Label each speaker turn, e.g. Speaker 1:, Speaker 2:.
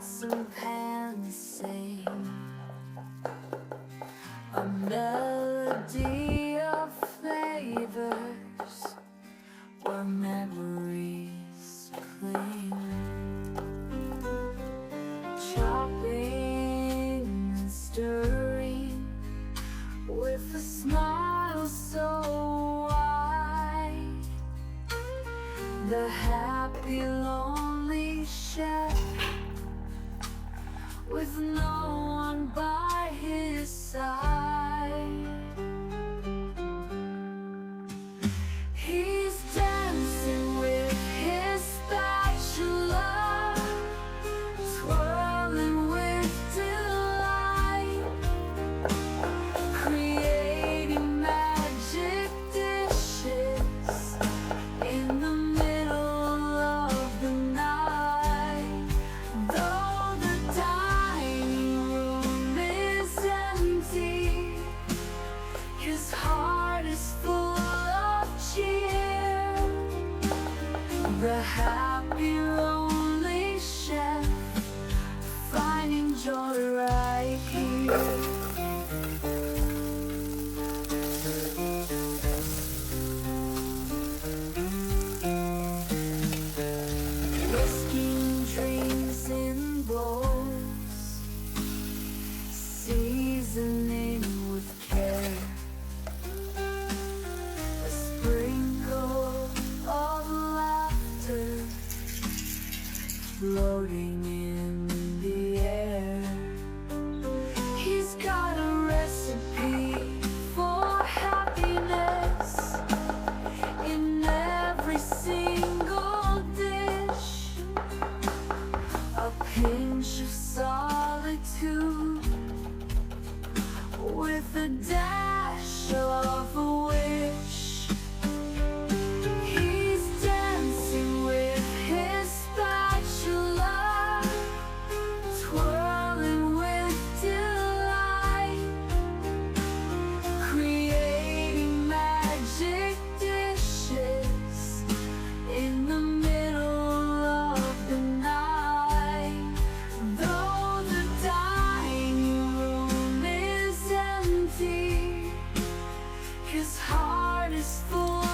Speaker 1: pots and pans sing a melody of flavors where memories cling. Chopping and stirring with a smile so wide, the happy lonely chef with no one by his side. He's dancing with his spatula, twirling with delight, creating magic dishes in the middle of the night. Though the dining room is empty, his heart is full of cheer. The happy lonely chef, finding joy right here. Whisking dreams in bowls, seasoning with care, a sprinkle of laughter floating in the air. He's got a recipe for happiness in every single dish, a pinch of solitude with a dash of a wish. He's dancing with his spatula, twirling with delight, creating magic dishes in the middle of the night. Though the dining room is empty, his heart is full